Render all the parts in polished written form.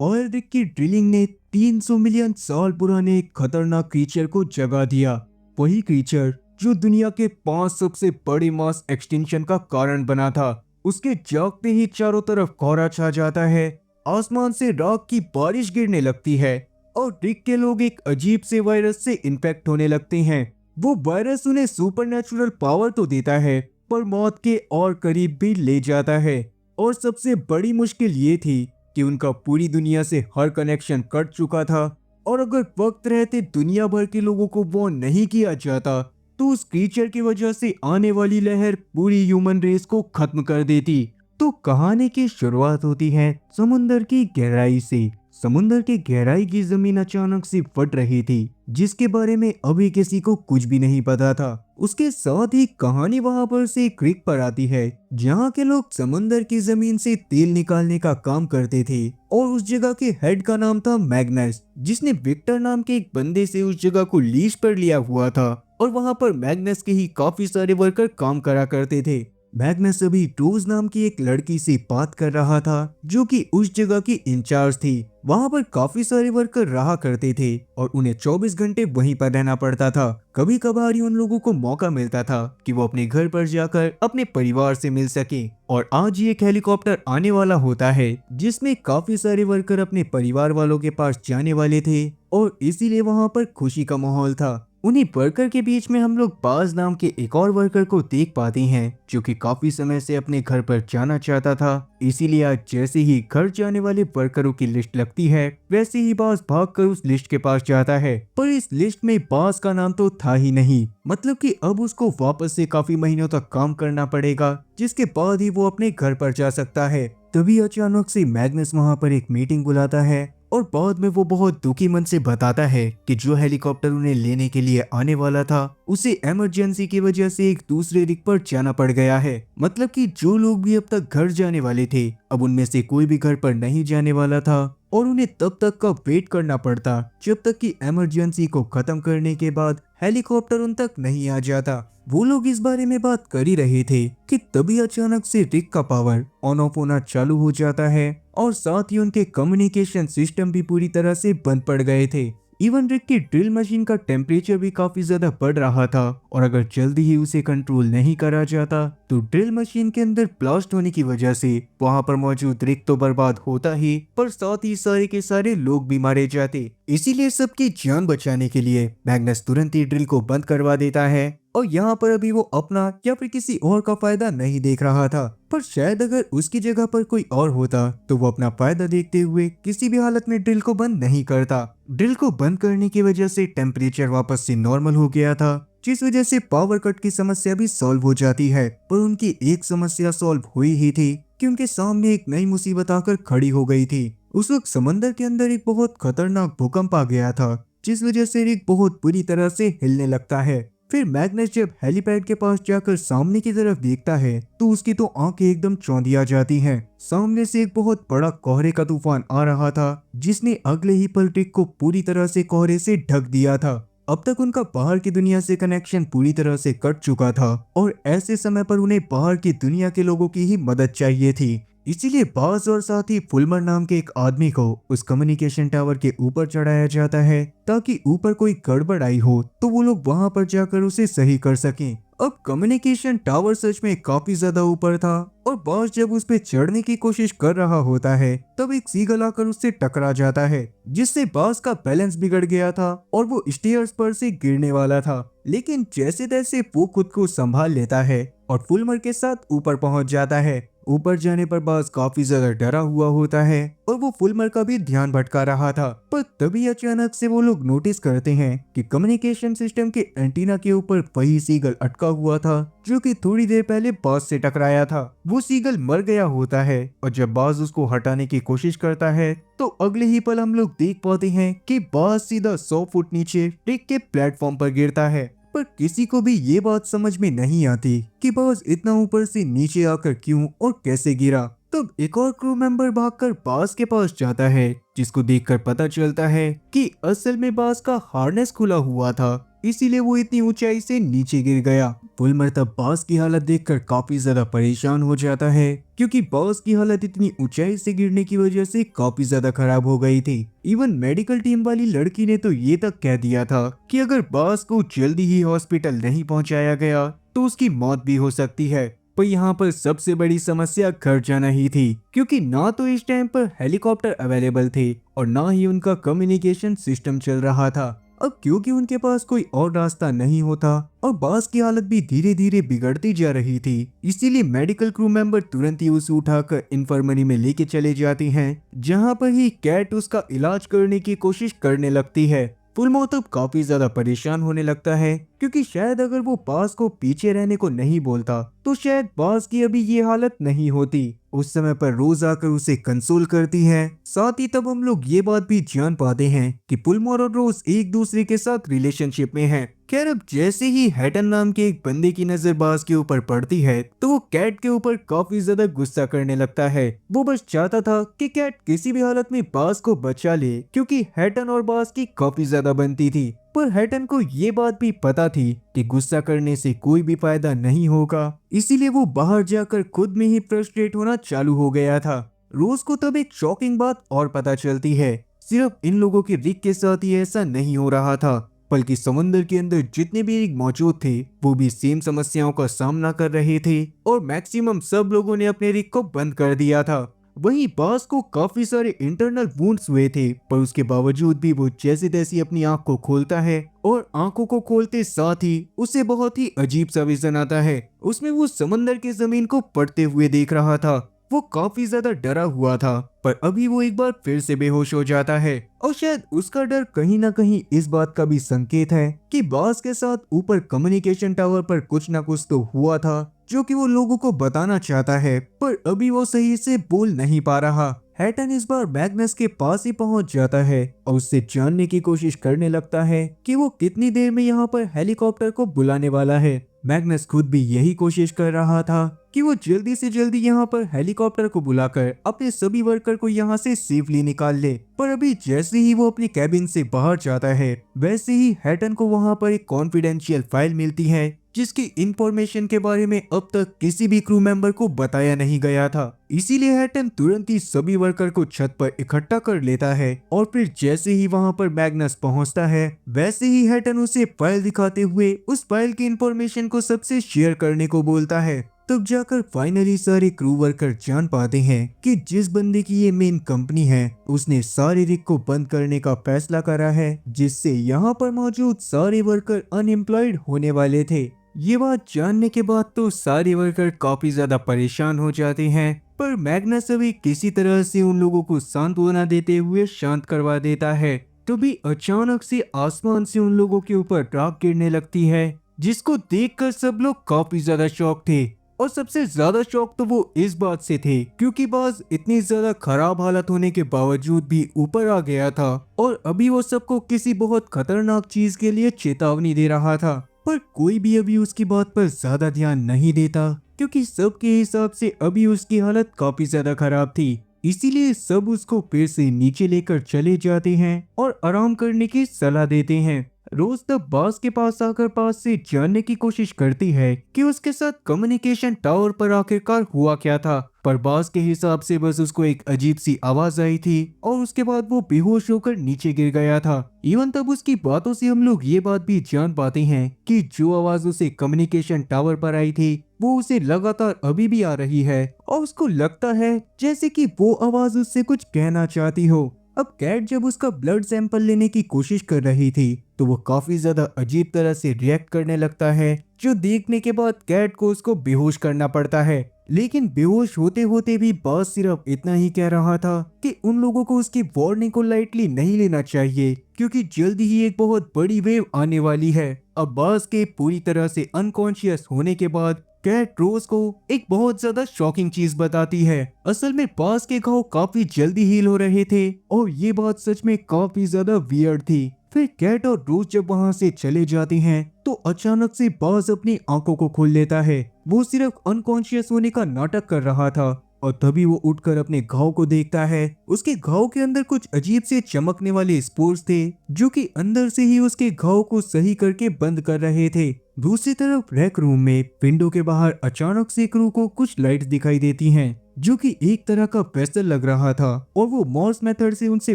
Oil rig की drilling ने 300 million साल पुराने एक खतरनाक क्रीचर को जगा दिया। वही क्रीचर जो दुनिया के 5 सबसे बड़े मास एक्सटिंक्शन का कारण बना था। उसके जागते ही चारों तरफ कोहरा छा जाता है, आसमान से राख की बारिश गिरने लगती है और रिग के लोग एक अजीब से वायरस से इन्फेक्ट होने लगते हैं। वो वायरस उन्हें सुपरनैचुरल पावर तो देता है, पर मौत के और करीब भी ले जाता है। और सबसे बड़ी मुश्किल ये थी कि उनका पूरी दुनिया से हर कनेक्शन कट चुका था, और अगर वक्त रहते दुनिया भर के लोगों को वार्न नहीं किया जाता तो उस क्रीचर की वजह से आने वाली लहर पूरी ह्यूमन रेस को खत्म कर देती। तो कहानी की शुरुआत होती है समुंदर की गहराई से। समुंदर की गहराई की जमीन अचानक से फट रही थी, जिसके बारे में अभी किसी को कुछ भी नहीं पता था। उसके साथ ही कहानी वहां पर से एक क्रीक पर आती है, जहाँ के लोग समुंदर की जमीन से तेल निकालने का काम करते थे, और उस जगह के हेड का नाम था मैग्नस, जिसने विक्टर नाम के एक बंदे से उस जगह को लीज पर लिया हुआ था। और वहां पर मैग्नस के ही काफी सारे वर्कर काम करा करते थे। मैग्नस अभी रोज नाम की एक लड़की से बात कर रहा था, जो कि उस जगह की इंचार्ज थी। वहां पर काफी सारे वर्कर रहा करते थे और उन्हें 24 घंटे वहीं पर रहना पड़ता था। कभी कभार ही उन लोगों को मौका मिलता था कि वो अपने घर पर जाकर अपने परिवार से मिल सके। और आज ही एक हेलीकॉप्टर आने वाला होता है, जिसमें काफी सारे वर्कर अपने परिवार वालों के पास जाने वाले थे, और इसीलिए वहां पर खुशी का माहौल था। उन्हीं वर्कर के बीच में हम लोग बाज नाम के एक और वर्कर को देख पाते हैं, जो कि काफी समय से अपने घर पर जाना चाहता था। इसीलिए आज जैसे ही घर जाने वाले वर्करों की लिस्ट लगती है, वैसे ही बाज भागकर उस लिस्ट के पास जाता है। पर इस लिस्ट में बाज का नाम तो था ही नहीं, मतलब कि अब उसको वापस से काफी महीनों तक काम करना पड़ेगा, जिसके बाद ही वो अपने घर पर जा सकता है। तभी अचानक से मैग्नस वहां पर एक मीटिंग बुलाता है, और बाद में वो बहुत दुखी मन से बताता है कि जो हेलीकॉप्टर उन्हें लेने के लिए आने वाला था, उसे इमरजेंसी की वजह से एक दूसरे रिग पर जाना पड़ गया है। मतलब कि जो लोग भी अब तक घर जाने वाले थे, अब उनमें से कोई भी घर पर नहीं जाने वाला था, और उन्हें तब तक का वेट करना पड़ता जब तक कि इमरजेंसी को खत्म करने के बाद हेलीकॉप्टर उन तक नहीं आ जाता। वो लोग इस बारे में बात कर ही रहे थे कि तभी अचानक से रिग का पावर ऑन ऑफ होना चालू हो जाता है, और साथ ही उनके कम्युनिकेशन सिस्टम भी पूरी तरह से बंद पड़ गए थे। इवन रिग की ड्रिल मशीन का टेम्परेचर भी काफी ज्यादा बढ़ रहा था, और अगर जल्दी ही उसे कंट्रोल नहीं करा जाता तो ड्रिल मशीन के अंदर ब्लास्ट होने की वजह से वहां पर मौजूद रिग तो बर्बाद होता ही, पर साथ ही सारे के सारे लोग भी मारे जाते। इसीलिए सबकी जान बचाने के लिए मैग्नस तुरंत ही ड्रिल को बंद करवा देता है, और यहाँ पर अभी वो अपना या फिर किसी और का फायदा नहीं देख रहा था। पर शायद अगर उसकी जगह पर कोई और होता तो वो अपना फायदा देखते हुए किसी भी हालत में ड्रिल को बंद नहीं करता। ड्रिल को बंद करने की वजह से टेम्परेचर वापस से नॉर्मल हो गया था, जिस वजह से पावर कट की समस्या भी सॉल्व हो जाती है। पर उनकी एक समस्या सॉल्व हुई ही थी कि उनके सामने एक नई मुसीबत आकर खड़ी हो गई थी। उस वक्त समंदर के अंदर एक बहुत खतरनाक भूकंप आ गया था, जिस वजह से रिग बहुत बुरी तरह से हिलने लगता है। फिर मैग्नस जब हेलीपैड के पास जाकर सामने की तरफ देखता है तो उसकी तो आंखें एकदम चौंधिया जाती हैं। सामने से एक बहुत बड़ा कोहरे का तूफान आ रहा था, जिसने अगले ही पल रिग को पूरी तरह से कोहरे से ढक दिया था। अब तक उनका बाहर की दुनिया से कनेक्शन पूरी तरह से कट चुका था, और ऐसे समय पर उन्हें बाहर की दुनिया के लोगों की ही मदद चाहिए थी। इसीलिए बाज और साथ ही फुलमर नाम के एक आदमी को उस कम्युनिकेशन टावर के ऊपर चढ़ाया जाता है, ताकि ऊपर कोई गड़बड़ आई हो तो वो लोग वहां पर जाकर उसे सही कर सकें। अब कम्युनिकेशन टावर सच में काफी ज्यादा ऊपर था, और बाज जब उस पे चढ़ने की कोशिश कर रहा होता है तब एक सीगल आकर उससे टकरा जाता है, जिससे बाज का बैलेंस बिगड़ गया था और वो स्टेयर्स पर से गिरने वाला था। लेकिन जैसे तैसे वो खुद को संभाल लेता है और फुलमर के साथ ऊपर पहुंच जाता है। ऊपर जाने पर बाज काफी ज्यादा डरा हुआ होता है, और वो फुलमर का भी ध्यान भटका रहा था। पर तभी अचानक से वो लोग नोटिस करते हैं कि कम्युनिकेशन सिस्टम के एंटीना के ऊपर वही सीगल अटका हुआ था, जो कि थोड़ी देर पहले बाज से टकराया था। वो सीगल मर गया होता है, और जब बाज उसको हटाने की कोशिश करता है तो अगले ही पल हम लोग देख पाते हैं कि बाज सीधा 100 फुट नीचे ट्रेक के प्लेटफॉर्म पर गिरता है। पर किसी को भी ये बात समझ में नहीं आती कि बाज इतना ऊपर से नीचे आकर क्यों और कैसे गिरा। तब एक और क्रू मेंबर भागकर बाज के पास जाता है, जिसको देखकर पता चलता है कि असल में बाज का हार्नेस खुला हुआ था, इसीलिए वो इतनी ऊंचाई से नीचे गिर गया। पुलमर तब बॉस की हालत देखकर काफी ज्यादा परेशान हो जाता है, क्योंकि बॉस की हालत इतनी ऊंचाई से गिरने की वजह से काफी ज्यादा खराब हो गई थी। इवन मेडिकल टीम वाली लड़की ने तो ये तक कह दिया था कि अगर बॉस को जल्दी ही हॉस्पिटल नहीं पहुंचाया गया तो उसकी मौत भी हो सकती है। पर यहाँ पर सबसे बड़ी समस्या घर जाना ही थी, क्योंकि ना तो इस टाइम पर हेलीकॉप्टर अवेलेबल थे और ना ही उनका कम्युनिकेशन सिस्टम चल रहा था। अब क्योंकि उनके पास कोई और रास्ता नहीं होता और बॉस की हालत भी धीरे धीरे बिगड़ती जा रही थी, इसीलिए मेडिकल क्रू मेंबर तुरंत ही उसे उठाकर इंफर्मरी में लेके चले जाती हैं, जहां पर ही कैट उसका इलाज करने की कोशिश करने लगती है। फुलमो तब काफी ज्यादा परेशान होने लगता है, क्योंकि शायद अगर वो बास को पीछे रहने को नहीं बोलता तो शायद बास की अभी ये हालत नहीं होती। उस समय पर रोज आकर उसे कंसोल करती है। साथ ही तब हम लोग ये बात भी जान पाते हैं कि पुलमोर और रोज एक दूसरे के साथ रिलेशनशिप में हैं। खैर, अब जैसे ही हैटन नाम के एक बंदे की नजर बास के ऊपर पड़ती है तो वो कैट के ऊपर काफी ज्यादा गुस्सा करने लगता है। वो बस चाहता था कि कैट किसी भी हालत में बास को बचा ले, क्योंकि हैटन और बास की काफी ज्यादा बनती थी। पर हैटन को ये बात भी पता थी कि गुस्सा करने से कोई भी फायदा नहीं होगा, इसीलिए वो बाहर जाकर खुद में ही फ्रस्ट्रेट होना चालू हो गया था। रोज को तब एक शॉकिंग बात और पता चलती है। सिर्फ इन लोगों के रिक के साथ ही ऐसा नहीं हो रहा था, बल्कि समुद्र के अंदर जितने भी रिक मौजूद थे वो भी सेम समस्याओं का सामना कर रहे थे और मैक्सिमम सब लोगों ने अपने रिक को बंद कर दिया था। वहीं बास को काफी सारे इंटरनल वुंड्स हुए थे, पर उसके बावजूद भी वो जैसे तैसे अपनी आंख को खोलता है और आंखों को खोलते साथ ही उसे बहुत ही अजीब सा विजन आता है। उसमें वो समंदर की जमीन को पड़ते हुए देख रहा था। वो काफी ज्यादा डरा हुआ था, पर अभी वो एक बार फिर से बेहोश हो जाता है और शायद उसका डर कहीं ना कहीं इस बात का भी संकेत है कि बास के साथ ऊपर कम्युनिकेशन टावर पर कुछ ना कुछ तो हुआ था, जो कि वो लोगों को बताना चाहता है, पर अभी वो सही से बोल नहीं पा रहा। हैटन इस बार मैग्नस के पास ही पहुंच जाता है और उससे जानने की कोशिश करने लगता है कि वो कितनी देर में यहाँ पर हेलीकॉप्टर को बुलाने वाला है। मैग्नस खुद भी यही कोशिश कर रहा था कि वो जल्दी से जल्दी यहाँ पर हेलीकॉप्टर को बुलाकर अपने सभी वर्कर को यहाँ से सेफली निकाल ले। पर अभी जैसे ही वो अपने कैबिन से बाहर जाता है, वैसे ही हैटन को वहाँ पर एक कॉन्फिडेंशियल फाइल मिलती है, जिसकी इंफॉर्मेशन के बारे में अब तक किसी भी क्रू मेंबर को बताया नहीं गया था। इसीलिए हैटन तुरंत ही सभी वर्कर को छत पर इकट्ठा कर लेता है और फिर जैसे ही वहां पर मैग्नस पहुंचता है, वैसे ही हैटन उसे फाइल दिखाते हुए उस फाइल की इंफॉर्मेशन को सबसे शेयर करने को बोलता है। तब जाकर फाइनली सारे क्रू वर्कर जान पाते हैं कि जिस बंदे की ये मेन कंपनी है उसने सारे रिग को बंद करने का फैसला करा है, जिससे यहाँ पर मौजूद सारे वर्कर अनएम्प्लॉयड होने वाले थे। ये बात जानने के बाद तो सारे वर्कर काफी ज्यादा परेशान हो जाते हैं, पर मैग्नस अभी किसी तरह से उन लोगों को सांत्वना देते हुए शांत करवा देता है। तभी अचानक से आसमान से उन लोगों के ऊपर राख गिरने लगती है, जिसको देखकर सब लोग काफी ज्यादा शॉक थे। और सबसे ज्यादा शौक तो वो इस बात से थे क्योंकि बाज इतनी ज्यादा खराब हालत होने के बावजूद भी ऊपर आ गया था और अभी वो सबको किसी बहुत खतरनाक चीज के लिए चेतावनी दे रहा था। पर कोई भी अभी उसकी बात पर ज्यादा ध्यान नहीं देता, क्योंकि सबके हिसाब से अभी उसकी हालत काफी ज्यादा खराब थी। इसीलिए सब उसको फिर से नीचे लेकर चले जाते हैं और आराम करने की सलाह देते हैं। रोज तब बास के पास आकर पास से जानने की कोशिश करती है कि उसके साथ कम्युनिकेशन टावर पर आखिरकार हुआ क्या था, पर बास के हिसाब से बस उसको एक अजीब सी आवाज आई थी और उसके बाद वो बेहोश होकर नीचे गिर गया था। इवन तब उसकी बातों से हम लोग ये बात भी जान पाते हैं कि जो आवाज उसे कम्युनिकेशन टावर पर आई थी वो उसे लगातार अभी भी आ रही है और उसको लगता है जैसे कि वो आवाज उससे कुछ कहना चाहती हो। अब कैट जब उसका ब्लड सैंपल लेने की कोशिश कर रही थी तो वो काफी ज्यादा अजीब तरह से रिएक्ट करने लगता है, जो देखने के बाद कैट को उसको बेहोश करना पड़ता है। लेकिन बेहोश होते होते भी बास सिर्फ इतना ही कह रहा था कि उन लोगों को उसकी वार्निंग को लाइटली नहीं लेना चाहिए, क्योंकि जल्दी ही एक बहुत बड़ी वेव आने वाली है। अब बास के पूरी तरह से अनकॉन्शियस होने के बाद कैट रोज को एक बहुत ज्यादा शॉकिंग चीज बताती है। असल में बास के घाव काफी जल्दी हील हो रहे थे और ये बात सच में काफी ज्यादा वियर्ड थी। फिर कैट और रोज जब वहाँ से चले जाते हैं तो अचानक से बास अपनी आंखों को खोल लेता है। वो सिर्फ अनकॉन्शियस होने का नाटक कर रहा था, और तभी वो उठकर अपने घाव को देखता है। उसके घाव के अंदर कुछ अजीब से चमकने वाले स्पोर्स थे जो कि अंदर से ही उसके घाव को सही करके बंद कर रहे थे। दूसरी तरफ रेक रूम में विंडो के बाहर अचानक से क्रू को कुछ लाइट्स दिखाई देती हैं जो कि एक तरह का वेसल लग रहा था और वो मॉर्स मेथड से उनसे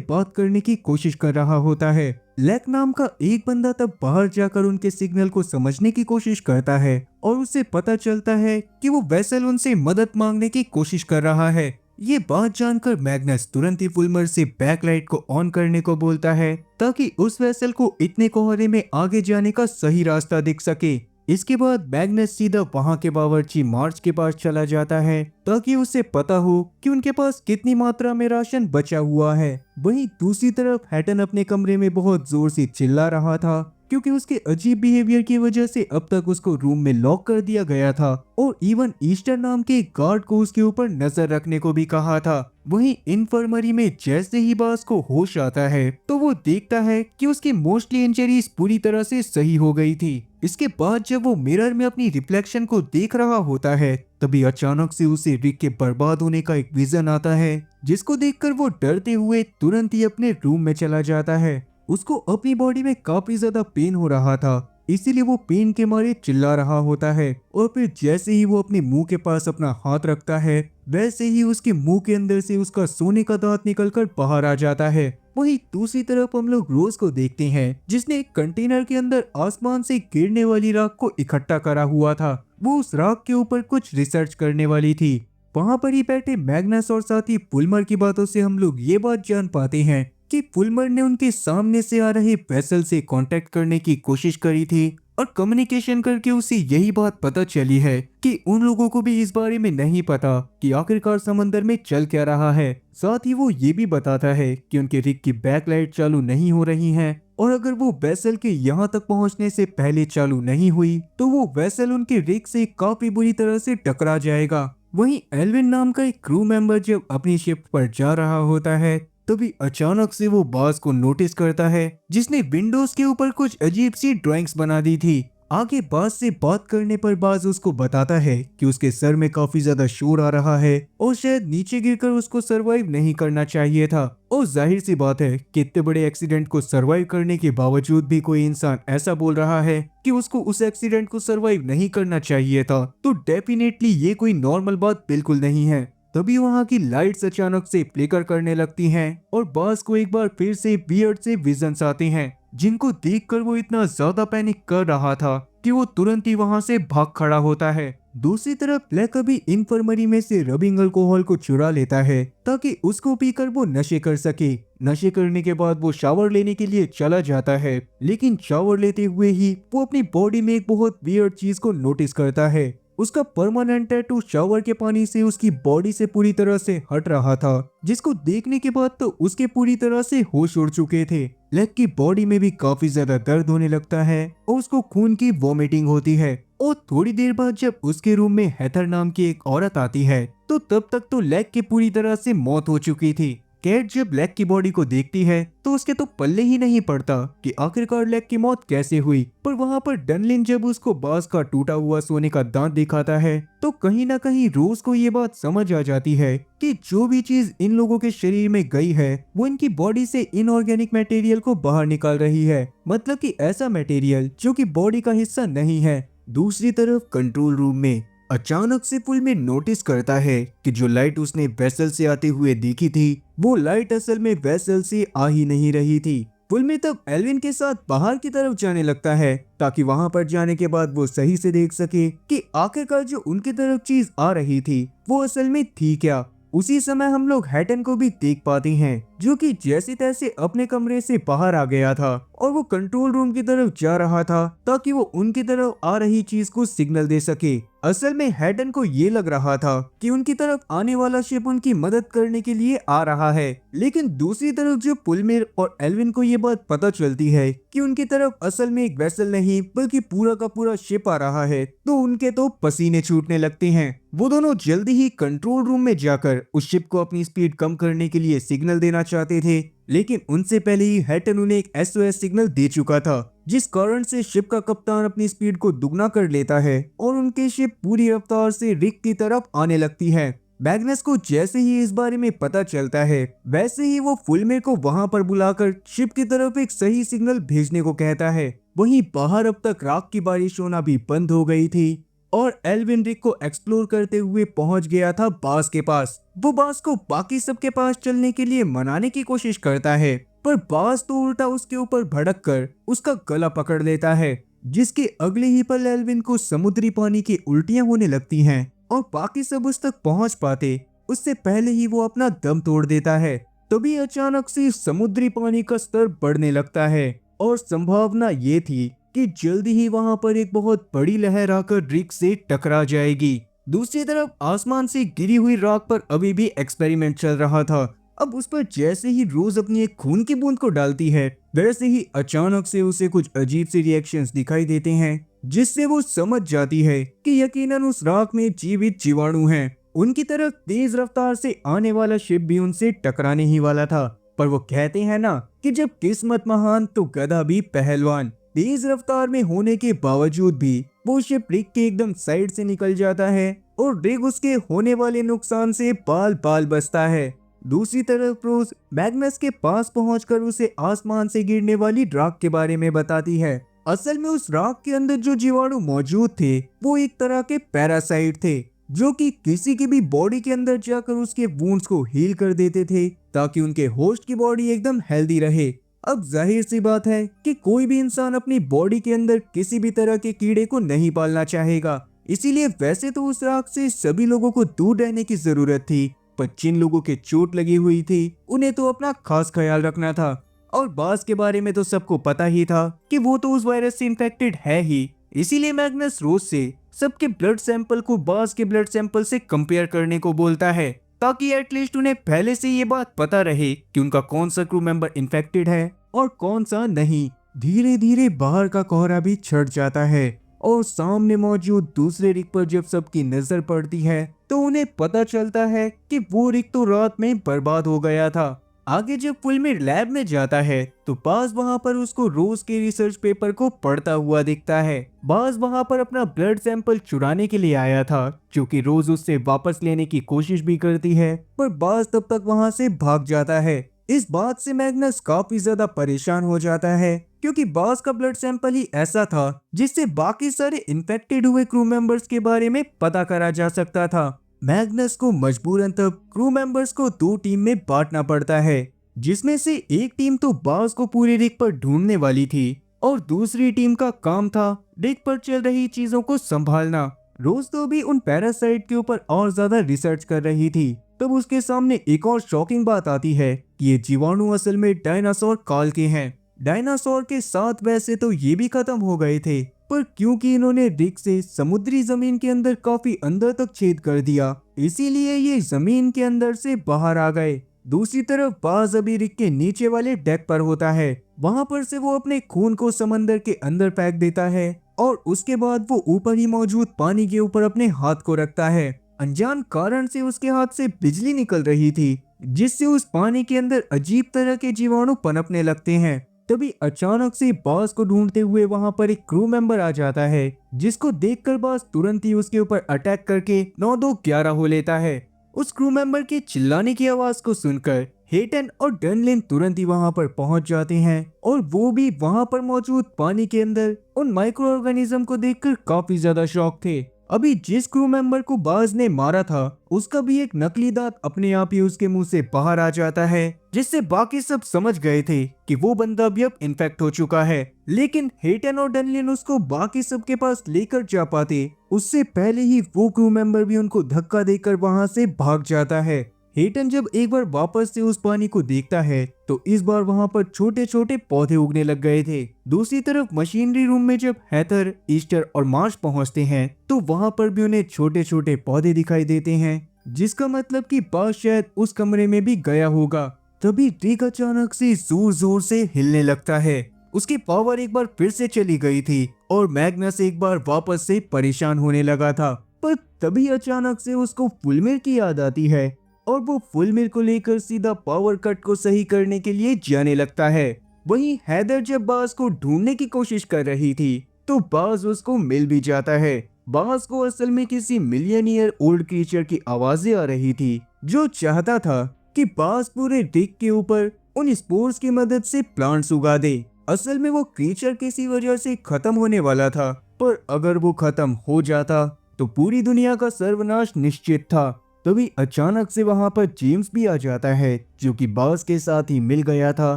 बात करने की कोशिश कर रहा होता है। लेक नाम का एक बंदा तब बाहर जाकर उनके सिग्नल को समझने की कोशिश करता है और उससे पता चलता है कि वो वेसल उनसे मदद मांगने की कोशिश कर रहा है। ये बात जानकर मैग्नस तुरंत ही फुलमर से बैकलाइट को ऑन करने को बोलता है ताकि उस वेसल को इतने कोहरे में आगे जाने का सही रास्ता दिख सके। इसके बाद मैग्नस सीधा वहां के बावर्ची मार्च के पास चला जाता है ताकि उसे पता हो कि उनके पास कितनी मात्रा में राशन बचा हुआ है। वहीं दूसरी तरफ हैटन अपने कमरे में बहुत जोर से चिल्ला रहा था क्योंकि उसके अजीब बिहेवियर की वजह से अब तक उसको रूम में लॉक कर दिया गया था और इवन ईस्टर नाम के गार्ड को उसके ऊपर नजर रखने को भी कहा था। वहीं इन्फर्मरी में जैसे ही बास को होश आता है तो वो देखता है कि उसकी मोस्टली इंजरीज पूरी तरह से सही हो गई थी। इसके बाद जब वो मिरर में अपनी रिफ्लेक्शन को देख रहा होता है तभी अचानक से उसे रिक के बर्बाद होने का एक विजन आता है जिसको देखकर वो डरते हुए तुरंत ही अपने रूम में चला जाता है। उसको अपनी बॉडी में काफी ज्यादा पेन हो रहा था इसीलिए वो पेन के मारे चिल्ला रहा होता है और फिर जैसे ही वो अपने मुंह के पास अपना हाथ रखता है वैसे ही उसके मुंह के अंदर से उसका सोने का दांत निकलकर बाहर आ जाता है। वहीं दूसरी तरफ हम लोग रोज को देखते हैं जिसने एक कंटेनर के अंदर आसमान से गिरने वाली राख को इकट्ठा करा हुआ था। वो उस राख के ऊपर कुछ रिसर्च करने वाली थी। वहां पर ही बैठे मैग्नस और साथ ही फुलमर की बातों से हम लोग ये बात जान पाते हैं कि फुलमर ने उनके सामने से आ रहे वेसल से कांटेक्ट करने की कोशिश करी थी और कम्युनिकेशन करके उसे यही बात पता चली है कि उन लोगों को भी इस बारे में नहीं पता कि आखिरकार समंदर में चल क्या रहा है। साथ ही वो ये भी बताता है कि उनके रिग की बैकलाइट चालू नहीं हो रही हैं और अगर वो वेसल के यहाँ तक पहुँचने से पहले चालू नहीं हुई तो वो वेसल उनके रिग से काफी बुरी तरह से टकरा जाएगा। वहीं एल्विन नाम का एक क्रू मेंबर जब अपनी शिप पर जा रहा होता है तभी अचानक से वो बाज को नोटिस करता है जिसने विंडोज के ऊपर कुछ अजीब सी ड्राइंग्स बना दी थी। आगे बाज से बात करने पर बाज उसको बताता है कि उसके सर में काफी ज्यादा शोर आ रहा है और शायद नीचे गिरकर उसको सरवाइव नहीं करना चाहिए था। और जाहिर सी बात है कि इतने बड़े एक्सीडेंट को सरवाइव करने के बावजूद भी कोई इंसान ऐसा बोल रहा है कि उसको उस एक्सीडेंट को सरवाइव नहीं करना चाहिए था तो डेफिनेटली ये कोई नॉर्मल बात बिल्कुल नहीं है। तभी वहां की लाइट्स अचानक से फ्लिकर करने लगती हैं और बास को एक बार फिर से बियर्ड से विजन्स आते हैं जिनको देखकर वो इतना ज्यादा पैनिक कर रहा था कि वो तुरंत ही वहां से भाग खड़ा होता है। दूसरी तरफ ब्लैक अभी इन्फर्मरी में से रबिंग अल्कोहल को चुरा लेता है ताकि उसको पीकर वो नशे कर सके। नशे करने के बाद वो शावर लेने के लिए चला जाता है लेकिन शावर लेते हुए ही वो अपनी बॉडी में एक बहुत वियर्ड चीज को नोटिस करता है। उसका परमानेंट टैटू शावर के पानी से उसकी बॉडी से पूरी तरह से हट रहा था जिसको देखने के बाद तो उसके पूरी तरह से होश उड़ चुके थे। लेग की बॉडी में भी काफी ज्यादा दर्द होने लगता है और उसको खून की वॉमिटिंग होती है और थोड़ी देर बाद जब उसके रूम में हेथर नाम की एक औरत आती है तो तब तक तो लेग की पूरी तरह से मौत हो चुकी थी। कैट जब लेग की बॉडी को देखती है तो उसके तो पल्ले ही नहीं पड़ता कि आखिरकार लेग की मौत कैसे हुई। पर वहां पर डनलिन जब उसको बास का टूटा हुआ सोने का दांत दिखाता है तो कहीं ना कहीं रोज को ये बात समझ आ जाती है कि जो भी चीज इन लोगों के शरीर में गई है वो इनकी बॉडी से इनऑर्गेनिक मटेरियल को बाहर निकाल रही है, मतलब कि ऐसा मटेरियल जो कि बॉडी का हिस्सा नहीं है। दूसरी तरफ कंट्रोल रूम में अचानक से फुलमर नोटिस करता है कि जो लाइट उसने वेसल से आते हुए देखी थी वो लाइट असल में वेसल से आ ही नहीं रही थी। फुलमर तब एल्विन के साथ बाहर की तरफ जाने लगता है ताकि वहां पर जाने के बाद वो सही से देख सके कि आखिरकार जो उनकी तरफ चीज आ रही थी वो असल में थी क्या। उसी समय हम लोग हैटन को भी देख पाते हैं जो कि जैसे तैसे अपने कमरे से बाहर आ गया था और वो कंट्रोल रूम की तरफ जा रहा था ताकि वो उनकी तरफ आ रही चीज को सिग्नल दे सके। असल में हैटन को ये लग रहा था कि उनकी तरफ आने वाला शिप उनकी मदद करने के लिए आ रहा है, लेकिन दूसरी तरफ जो फुलमर और एल्विन को ये बात पता चलती है कि उनकी तरफ असल में एक वेसल नहीं बल्कि पूरा का पूरा शिप आ रहा है तो उनके तो पसीने छूटने लगते हैं। वो दोनों जल्दी ही कंट्रोल रूम में जाकर उस शिप को अपनी स्पीड कम करने के लिए सिग्नल देना चाहते थे, लेकिन उनसे पहले ही हैटन उन्हें एक SOS सिग्नल दे चुका था जिस कारण से शिप का कप्तान अपनी स्पीड को दुगना कर लेता है और उनकी शिप पूरी रफ्तार से रिक की तरफ आने लगती है। मैग्नस को जैसे ही इस बारे में पता चलता है वैसे ही वो फुलमेर को वहां पर बुलाकर शिप की तरफ एक सही सिग्नल भेजने को कहता है। वहीं बाहर अब तक राख की बारिश होना भी बंद हो गई थी और एल्विन रिक को एक्सप्लोर करते हुए पहुंच गया था बास के पास। वो बास को बाकी सबके पास चलने के लिए मनाने की कोशिश करता है, पर बास तो उल्टा उसके ऊपर भड़क कर उसका गला पकड़ लेता है, जिसके अगले ही पल एल्विन को समुद्री पानी की उल्टियां होने लगती हैं और बाकी सब उस तक पहुंच पाते उससे पहले ही वो अपना दम तोड़ देता है। तभी अचानक से समुद्री पानी का स्तर बढ़ने लगता है और संभावना ये थी कि जल्दी ही वहां पर एक बहुत बड़ी लहर आकर रिक से टकरा जाएगी। दूसरी तरफ आसमान से गिरी हुई राख पर अभी भी एक्सपेरिमेंट चल रहा था। अब उस पर जैसे ही रोज अपनी एक खून की बूंद को डालती है वैसे ही अचानक से उसे कुछ अजीब से रिएक्शंस दिखाई देते हैं, जिससे वो समझ जाती है कि यकीनन उस राख में जीवित जीवाणु हैं। उनकी तरफ तेज रफ्तार से आने वाला शिप भी उनसे टकराने ही वाला था, पर वो कहते हैं ना कि जब किस्मत महान तो गधा भी पहलवान। तेज रफ्तार में होने के बावजूद भी वो शिप रिक के एकदम साइड से निकल जाता है और रिक उसके होने वाले नुकसान से बाल बाल बचता है। दूसरी तरफ रोज मैग्नस के पास पहुंचकर उसे आसमान से गिरने वाली राख के बारे में बताती है। असल में उस राख के अंदर जो जीवाणु मौजूद थे वो एक तरह के पैरासाइट थे, जो कि किसी की भी बॉडी के अंदर जाकर उसके वुंड्स को हील कर देते थे ताकि उनके होस्ट की बॉडी एकदम हेल्दी रहे। अब जाहिर सी बात है कि कोई भी इंसान अपनी बॉडी के अंदर किसी भी तरह के कीड़े को नहीं पालना चाहेगा, इसीलिए वैसे तो उस राख से सभी लोगों को दूर रहने की जरूरत थी, पर जिन लोगों के चोट लगी हुई थी उन्हें तो अपना खास ख्याल रखना था। और बास के बारे में तो सबको पता ही था कि वो तो उस वायरस से इन्फेक्टेड है ही, इसीलिए मैग्नस रोज से सबके ब्लड सैंपल को बास के ब्लड सैंपल से कंपेयर करने को बोलता है, ताकि एटलीस्ट उन्हें पहले से ये बात पता रहे कि उनका कौन सा क्रू मेंबर इन्फेक्टेड है और कौन सा नहीं। धीरे धीरे बाहर का कोहरा भी छट जाता है और सामने मौजूद दूसरे रिक पर जब सबकी नजर पड़ती है तो उन्हें पता चलता है कि वो रिक तो रात में बर्बाद हो गया था। आगे जब फुलमेर लैब में जाता है तो बाज वहां पर उसको रोज के रिसर्च पेपर को पढ़ता हुआ दिखता है। बाज वहां पर अपना ब्लड सैंपल चुराने के लिए आया था, जो कि रोज उससे वापस लेने की कोशिश भी करती है, पर बाज तब तक वहां से भाग जाता है। इस बात से मैग्नस काफी ज्यादा परेशान हो जाता है, क्योंकि बाज का ब्लड सैंपल ही ऐसा था जिससे बाकी सारे इन्फेक्टेड हुए क्रू मेंबर्स के बारे में पता करा जा सकता था। मैग्नस को मजबूरन तब क्रू मेंबर्स को दो टीम में बांटना पड़ता है, जिसमें से एक टीम तो बाज को पूरे रिक पर ढूंढने वाली थी और दूसरी टीम का काम था रिक पर चल रही चीजों को संभालना। रोज तो भी उन पैरासाइट के ऊपर और ज्यादा रिसर्च कर रही थी, तब उसके सामने एक और शॉकिंग बात आती है कि ये जीवाणु असल में डायनासोर काल के हैं। डायनासोर के साथ वैसे तो ये भी खत्म हो गए थे, पर क्योंकि इन्होंने रिक से समुद्री जमीन के अंदर काफी अंदर तक छेद कर दिया, इसीलिए ये जमीन के अंदर से बाहर आ गए। दूसरी तरफ बाज अभी रिक के नीचे वाले डेक पर होता है। वहां पर से वो अपने खून को समंदर के अंदर फेंक देता है और उसके बाद वो ऊपर ही मौजूद पानी के ऊपर अपने हाथ को रखता है। अनजान कारण से उसके हाथ से बिजली निकल रही थी, जिससे उस पानी के अंदर अजीब तरह के जीवाणु पनपने लगते हैं। तभी अचानक से बाज को ढूंढते हुए वहां पर एक क्रू मेंबर आ जाता है, जिसको देखकर बाज तुरंत ही उसके ऊपर अटैक करके 9-2-11 हो लेता है। उस क्रू मेंबर के चिल्लाने की आवाज को सुनकर हेटन और डनलिन तुरंत ही वहां पर पहुंच जाते हैं और वो भी वहां पर मौजूद पानी के अंदर उन माइक्रो ऑर्गेनिज्म को देखकर काफी ज्यादा शॉक थे। अभी जिस क्रू मेंबर को बाज ने मारा था उसका भी एक नकली दांत अपने आप ही उसके मुंह से बाहर आ जाता है, जिससे बाकी सब समझ गए थे कि वो बंदा भी अब इन्फेक्ट हो चुका है। लेकिन हेटन और डनलिन उसको बाकी सब के पास लेकर जा पाते उससे पहले ही वो क्रू मेंबर भी उनको धक्का देकर वहां से भाग जाता है। हेटन जब एक बार वापस से उस पानी को देखता है तो इस बार वहां पर छोटे छोटे पौधे उगने लग गए थे। दूसरी तरफ मशीनरी रूम में जब हेथर, ईस्टर और मार्श पहुंचते हैं तो वहां पर भी उन्हें छोटे छोटे पौधे दिखाई देते हैं, जिसका मतलब कि बाज शायद उस कमरे में भी गया होगा। तभी रिक अचानक से जोर जोर से हिलने लगता है। उसकी पावर एक बार फिर से चली गई थी और मैग्नस एक बार वापस से परेशान होने लगा था, पर तभी अचानक से उसको फुलमेर की याद आती है और वो फुलमेर को लेकर सीधा पावर कट को सही करने के लिए जाने लगता है। वहीं हैदर जब बाज को ढूंढने की कोशिश कर रही थी तो बाज उसको मिल भी जाता है। बास को असल में किसी मिलियनियर ओल्ड क्रीचर की आवाजें आ रही थी जो चाहता था कि बास पूरे रिक के ऊपर उन स्पोर्स की मदद से प्लांट्स उगा दे। असल में वो क्रीचर किसी वजह से खत्म होने वाला था, पर अगर वो खत्म हो जाता तो पूरी दुनिया का सर्वनाश निश्चित था। तभी अचानक से वहां पर जेम्स भी आ जाता है जो कि बास के साथ ही मिल गया था,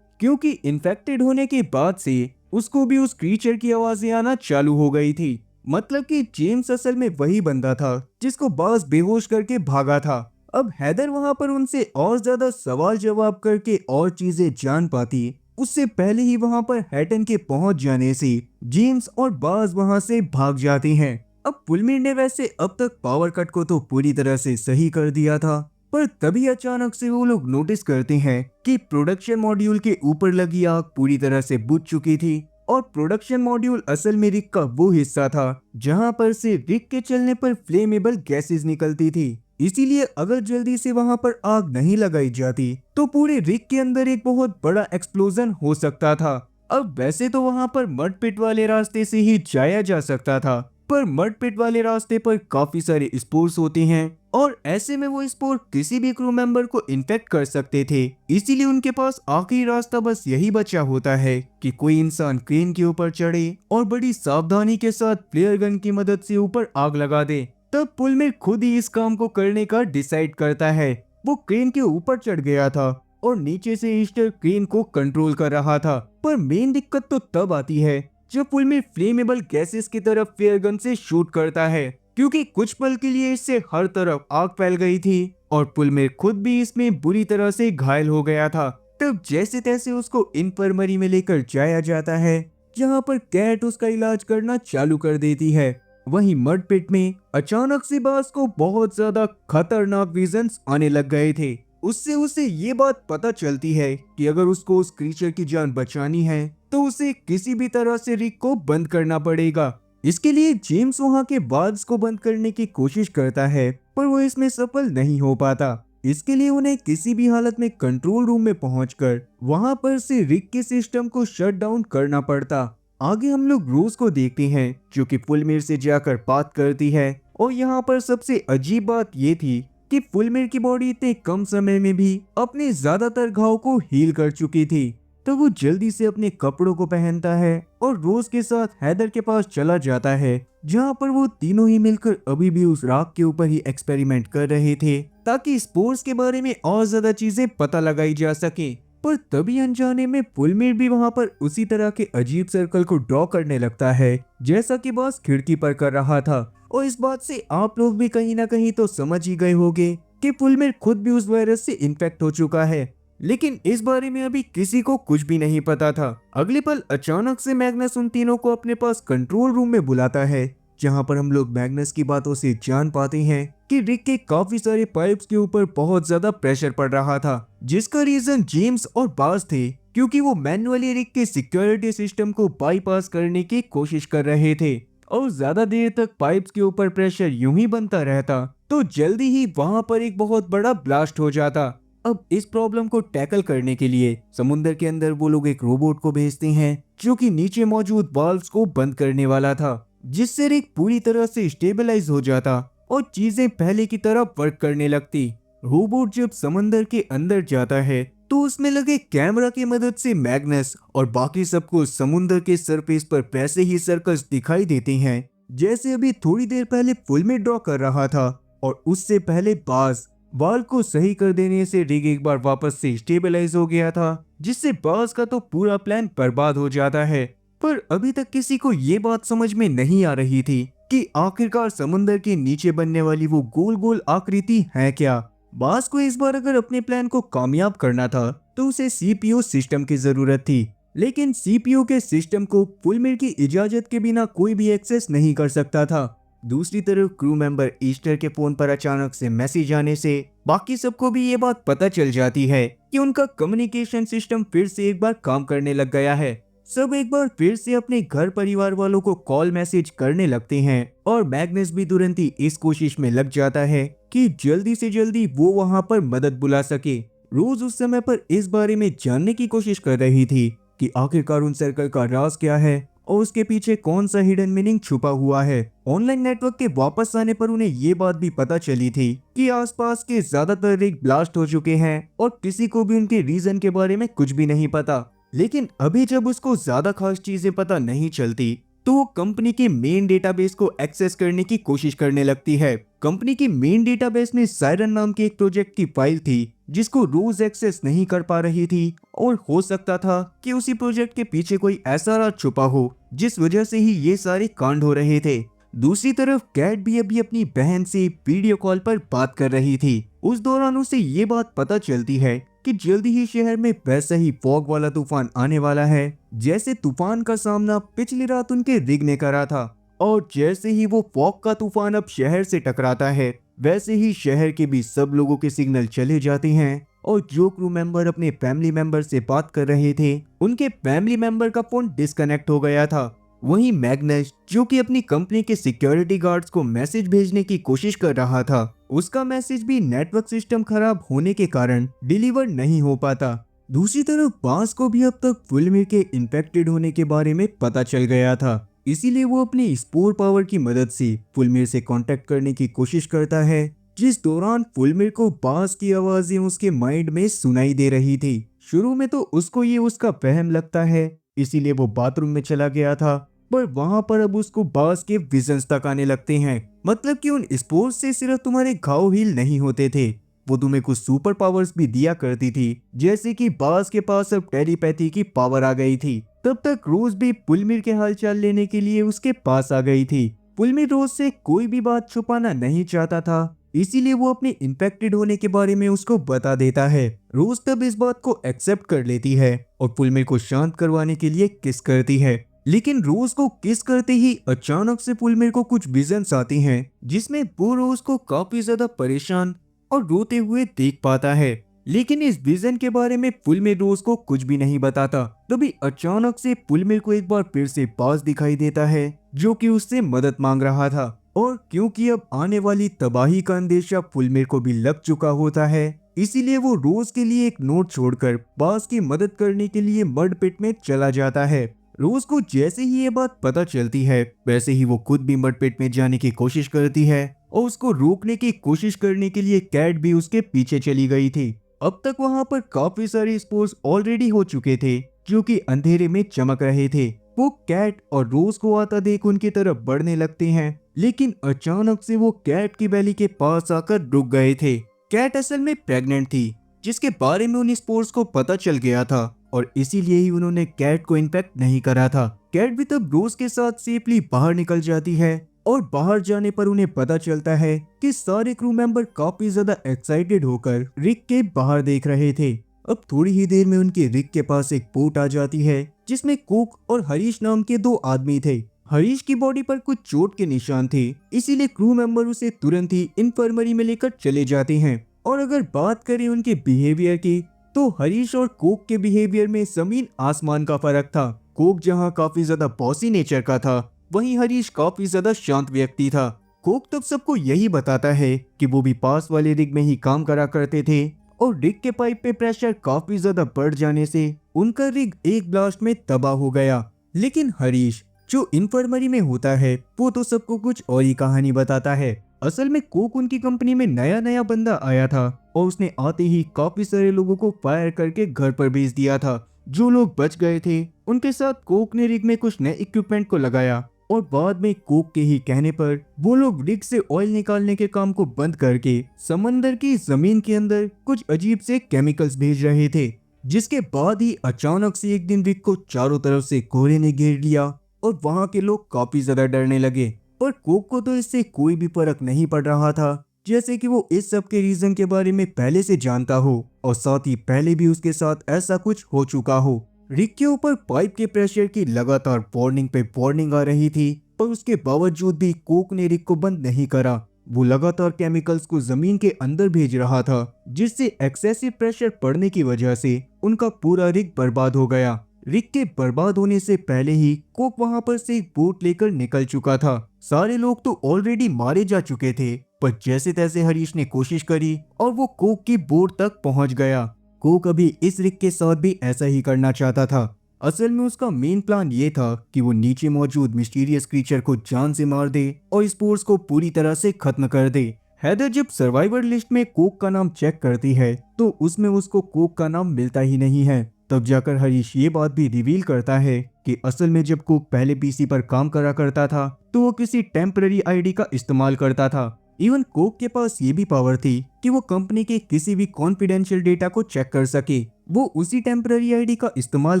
क्योंकि इन्फेक्टेड होने के बाद से उसको भी उस क्रीचर की आवाजें आना चालू हो गई थी। मतलब कि जेम्स असल में वही बंदा था जिसको बास बेहोश करके भागा था। अब हैदर वहां पर उनसे और ज्यादा सवाल जवाब करके और चीजें जान पाती उससे पहले ही वहां पर हैटन के पहुंच जाने से जेम्स और बास वहां से भाग जाते हैं। अब पुलमिर ने वैसे अब तक पावर कट को तो पूरी तरह से सही कर दिया था, पर तभी अचानक से वो लोग नोटिस करते हैं कि प्रोडक्शन मॉड्यूल के ऊपर लगी आग पूरी तरह से बुझ चुकी थी। और प्रोडक्शन मॉड्यूल असल में रिक का वो हिस्सा था जहां पर से रिक के चलने पर फ्लेमेबल गैसेस निकलती थी। इसीलिए अगर जल्दी से वहां पर आग नहीं लगाई जाती तो पूरे रिक के अंदर एक बहुत बड़ा एक्सप्लोजन हो सकता था। अब वैसे तो वहां पर मड पिट वाले रास्ते से ही जाया जा सकता था, पर मड पिट वाले रास्ते पर काफी सारे स्पोर्स होते हैं और ऐसे में वो स्पोर किसी भी क्रू मेंबर को इन्फेक्ट कर सकते थे। इसीलिए उनके पास आखिरी रास्ता बस यही बचा होता है कि कोई इंसान क्रेन के ऊपर चढ़े और बड़ी सावधानी के साथ फ्लेयर गन की मदद से ऊपर आग लगा दे। तब पुलमिर खुद ही इस काम को करने का डिसाइड करता है। वो क्रेन के ऊपर चढ़ गया था और नीचे से ईस्टर क्रेन को कंट्रोल कर रहा था, पर मेन दिक्कत तो तब आती है जब पुलमिर फ्लेमेबल गैसेस की तरफ फ्लेयर गन से शूट करता है, क्योंकि कुछ पल के लिए इससे हर तरफ आग फैल गई थी और पुलमिर खुद भी इसमें बुरी तरह से घायल हो गया था। तब जैसे तैसे उसको इन्फर्मरी में लेकर जाया जाता है जहां पर कैट उसका इलाज करना चालू कर देती है। वहीं मड पिट में अचानक से बास को बहुत ज्यादा खतरनाक विजन्स आने लग गए थे। उससे उसे ये बात पता चलती है कि अगर उसको उस क्रीचर की जान बचानी है तो उसे किसी भी तरह से रिक को बंद करना पड़ेगा। इसके लिए जेम्स वहां के वाल्व्स को बंद करने की कोशिश करता है, पर वो इसमें सफल नहीं हो पाता। इसके लिए उन्हें किसी भी हालत में कंट्रोल रूम में पहुंचकर वहां पर से रिक के सिस्टम को शट डाउन करना पड़ता। आगे हम लोग रोज को देखते हैं जो कि पुलमिर से जाकर बात करती है, और यहाँ पर सबसे अजीब बात ये थी कि पुलमिर की बॉडी इतने कम समय में भी अपने ज्यादातर घाव को हील कर चुकी थी। तो वो जल्दी से अपने कपड़ों को पहनता है और रोज के साथ हैदर के पास चला जाता है जहाँ पर वो तीनों ही मिलकर अभी भी उस राख के ऊपर ही एक्सपेरिमेंट कर रहे थे ताकि स्पोर्स के बारे में और ज्यादा चीजें पता लगाई जा सके। पर तभी अनजाने में पुलमिर भी वहाँ पर उसी तरह के अजीब सर्कल को ड्रॉ करने लगता है जैसा कि बॉस खिड़की पर कर रहा था। और इस बात से आप लोग भी कहीं ना कहीं तो समझ ही गए होंगे कि पुलमिर खुद भी उस वायरस से इन्फेक्ट हो चुका है, लेकिन इस बारे में अभी किसी को कुछ भी नहीं पता था। अगले पल अचानक से मैग्नस उन तीनों को अपने पास कंट्रोल रूम में बुलाता है जहां पर हम लोग मैग्नस की बातों से जान पाते हैं कि रिक के काफी सारे पाइप्स के ऊपर बहुत ज्यादा प्रेशर पड़ रहा था, जिसका रीजन जेम्स और बास थे, क्योंकि वो मैन्युअली रिक के सिक्योरिटी सिस्टम को बाईपास करने की कोशिश कर रहे थे। और ज्यादा देर तक पाइप्स के ऊपर प्रेशर यूं ही बनता रहता तो जल्दी ही वहां पर एक बहुत बड़ा ब्लास्ट हो जाता। अब इस प्रॉब्लम को टैकल करने के लिए समुद्र के अंदर वो लोग एक रोबोट को भेजते हैं जो कि नीचे मौजूद वाल्व्स को बंद करने वाला था, जिससे रिक पूरी तरह से स्टेबलाइज हो जाता और चीजें पहले की तरह वर्क करने लगती। रोबोट जब समंदर के अंदर जाता है तो उसमें लगे कैमरा की मदद से मैग्नस और बाकी सबको समुद्र के सरफेस पर वैसे ही सर्कल्स दिखाई देते हैं जैसे अभी थोड़ी देर पहले फुल में ड्रॉ कर रहा था। और उससे पहले बास वाल को सही कर देने से रिग एक बार वापस से स्टेबलाइज हो गया था, जिससे बास का तो पूरा प्लान बर्बाद हो जाता है। पर अभी तक किसी को ये बात समझ में नहीं आ रही थी कि आखिरकार समुद्र के नीचे बनने वाली वो गोल गोल आकृति है क्या। बास को इस बार अगर अपने प्लान को कामयाब करना था तो उसे सीपीयू सिस्टम की जरूरत थी, लेकिन सीपीयू के सिस्टम को पुलमिर की इजाजत के बिना कोई भी एक्सेस नहीं कर सकता था। दूसरी तरफ क्रू मेंबर ईस्टर के फोन पर अचानक से मैसेज आने से बाकी सबको भी ये बात पता चल जाती है कि उनका कम्युनिकेशन सिस्टम फिर से एक बार काम करने लग गया है। सब एक बार फिर से अपने घर परिवार वालों को कॉल मैसेज करने लगते हैं और मैग्नस भी तुरंत ही इस कोशिश में लग जाता है कि जल्दी से जल्दी वो वहां पर मदद बुला सके। रोज उस समय पर इस बारे में जानने की कोशिश कर रही थी कि आखिरकार उन सर्कल का राज क्या है और उसके पीछे कौन सा हिडन मीनिंग छुपा हुआ है। ऑनलाइन नेटवर्क के वापस आने पर उन्हें ये बात भी पता चली थी कि आसपास के ज्यादातर रिग ब्लास्ट हो चुके हैं और किसी को भी उनके रीजन के बारे में कुछ भी नहीं पता। लेकिन अभी जब उसको ज्यादा खास चीजें पता नहीं चलती तो वो कंपनी के मेन डेटाबेस को एक्सेस करने की कोशिश करने लगती है। कंपनी की मेन डेटाबेस में सायरन नाम के एक प्रोजेक्ट की फाइल थी जिसको रोज एक्सेस नहीं कर पा रही थी और हो सकता था कि उसी प्रोजेक्ट के पीछे कोई ऐसा राज छुपा हो जिस वजह से ही ये सारे कांड हो रहे थे। दूसरी तरफ कैट भी अभी अपनी बहन से वीडियो कॉल पर बात कर रही थी। उस दौरान उसे ये बात पता चलती है कि जल्दी ही शहर में वैसा ही फॉग वाला तूफान आने वाला है जैसे तूफान का सामना पिछली रात उनके रिग ने करा था। और जैसे ही वो फॉग का तूफान अब शहर से टकराता है वैसे ही शहर के भी सब लोगों के सिग्नल चले जाते हैं और जो क्रू मेंबर अपने फैमिली मेंबर से बात कर रहे थे उनके फैमिली मेंबर का फोन डिस्कनेक्ट हो गया था। वहीं मैग्नस जो कि अपनी कंपनी के सिक्योरिटी गार्ड्स को मैसेज भेजने की कोशिश कर रहा था उसका मैसेज भी नेटवर्क सिस्टम खराब होने के कारण डिलीवर नहीं हो पाता। दूसरी तरफ बास को भी अब तक फुलमिर के इन्फेक्टेड होने के बारे में पता चल गया था, इसीलिए वो अपनी स्पोर पावर की मदद से फुलमिर से कांटेक्ट करने की कोशिश करता है। जिस दौरान फुलमिर को बास की आवाजें उसके माइंड में सुनाई दे रही थी। शुरू में तो उसको ये उसका वहम लगता है इसीलिए वो बाथरूम में चला गया था, पर वहां पर अब उसको बास के विजन्स तक आने लगते हैं। मतलब कि उन स्पोर्ट्स से सिर्फ तुम्हारे घाव हील नहीं होते थे, वो तुम्हें कुछ सुपर पावर्स भी दिया करती थी, जैसे कि बास के पास अब टेलीपैथी की पावर आ गई थी। तब तक रोज भी फुलमिर के हालचाल लेने के लिए उसके पास आ गई थी। फुलमिर रोज से कोई भी बात छुपाना नहीं चाहता था, इसीलिए वो अपने इन्फेक्टेड होने के बारे में उसको बता देता है। रोज तब इस बात को एक्सेप्ट कर लेती है और फुलमिर को शांत करवाने के लिए किस करती है। लेकिन रोज को किस करते ही अचानक से फुलमिर को कुछ विजन्स आती हैं जिसमें वो रोज को काफी ज्यादा परेशान और रोते हुए देख पाता है। लेकिन इस विजन के बारे में फुलमिर रोज को कुछ भी नहीं बताता। तभी अचानक से फुलमिर को एक बार फिर से बास दिखाई देता है जो कि उससे मदद मांग रहा था। और क्योंकि अब आने वाली तबाही का अंदेशा फुलमिर को भी लग चुका होता है इसीलिए वो रोज के लिए एक नोट छोड़कर बास की मदद करने के लिए मड पिट में चला जाता है। रोज को जैसे ही ये बात पता चलती है वैसे ही वो खुद भी मड पिट में जाने की कोशिश करती है और उसको रोकने की कोशिश करने के लिए कैट भी उसके पीछे चली गई थी। अब तक वहां पर काफी सारे स्पोर्ट्स ऑलरेडी हो चुके थे जो कि अंधेरे में चमक रहे थे। वो कैट और रोज को आता देख उनकी तरफ बढ़ने लगते हैं, लेकिन अचानक से वो कैट की बैली के पास आकर रुक गए थे। कैट असल में प्रेग्नेंट थी जिसके बारे में उन स्पोर्ट्स को पता चल गया था और इसीलिए ही उन्होंने कैट को इन्फेक्ट नहीं करा था। कैट भी तब रोज के साथ सेफली बाहर निकल जाती है और बाहर जाने पर उन्हें पता चलता है कि सारे क्रू मेंबर काफी ज्यादा एक्साइटेड होकर रिग के बाहर देख रहे थे। अब थोड़ी ही देर में उनके रिग के पास एक बोट आ जाती है जिसमें कुक और हरीश नाम के दो आदमी थे। हरीश की बॉडी पर कुछ चोट के निशान थे, इसीलिए क्रू मेंबर उसे तुरंत ही इन्फर्मरी में लेकर चले जाते हैं। और अगर बात करें उनके बिहेवियर की तो हरीश और कोक के बिहेवियर में जमीन आसमान का फर्क था। कोक जहाँ काफी ज्यादा बॉसी नेचर का था वहीं हरीश काफी ज्यादा शांत व्यक्ति था। कोक तब सबको यही बताता है कि वो भी पास वाले रिग में ही काम करा करते थे और रिग के पाइप पे प्रेशर काफी ज्यादा बढ़ जाने से उनका रिग एक ब्लास्ट में तबाह हो गया। लेकिन हरीश जो इन्फर्मरी में होता है वो तो सबको कुछ और ही कहानी बताता है। असल में कोक उनकी कंपनी में नया बंदा आया था और उसने आते ही काफी सारे लोगों को फायर करके घर पर भेज दिया था। जो लोग बच गए थे उनके साथ कोक ने रिग में कुछ नए इक्विपमेंट को लगाया और बाद में कोक के ही कहने पर वो लोग रिग से ऑयल निकालने के काम को बंद करके समंदर की जमीन के अंदर कुछ अजीब से केमिकल्स भेज रहे थे। जिसके बाद ही अचानक से एक दिन रिग को चारों तरफ से कोहरे ने घेर लिया और वहां के लोग काफी ज्यादा डरने लगे। पर कोक को तो इससे कोई भी फर्क नहीं पड़ रहा था, जैसे कि वो इस सब के रीजन के बारे में पहले से जानता हो और साथ ही पहले भी उसके साथ ऐसा कुछ हो चुका हो। रिग के ऊपर पाइप के प्रेशर की लगातार वार्निंग पे वार्निंग आ रही थी, पर उसके बावजूद भी कोक ने रिग को बंद नहीं करा। वो लगातार केमिकल्स को जमीन के अंदर भेज रहा था जिससे एक्सेसिव प्रेशर पड़ने की वजह से उनका पूरा रिग बर्बाद हो गया। रिग के बर्बाद होने से पहले ही कोक वहां पर से एक बोट लेकर निकल चुका था। सारे लोग तो ऑलरेडी मारे जा चुके थे, पर जैसे तैसे हरीश ने कोशिश करी और वो कोक की बोट तक पहुंच गया। कोक अभी इस रिग के साथ भी ऐसा ही करना चाहता था, असल में उसका मेन प्लान ये था कि वो नीचे मौजूद मिस्टीरियस क्रीचर को जान से मार दे और स्पोर्स को पूरी तरह से खत्म कर दे। हैदर जब सर्वाइवर लिस्ट में कोक का नाम चेक करती है तो उसमें उसको कोक का नाम मिलता ही नहीं है। तब जाकर हरीश ये बात भी रिवील करता है कि असल में जब कोक पहले पीसी पर काम करा करता था तो वो किसी टेम्पररी आईडी का इस्तेमाल करता था। इवन कोक के पास ये भी पावर थी कि वो कंपनी के किसी भी कॉन्फिडेंशियल डेटा को चेक कर सके। वो उसी टेम्पररी आईडी का इस्तेमाल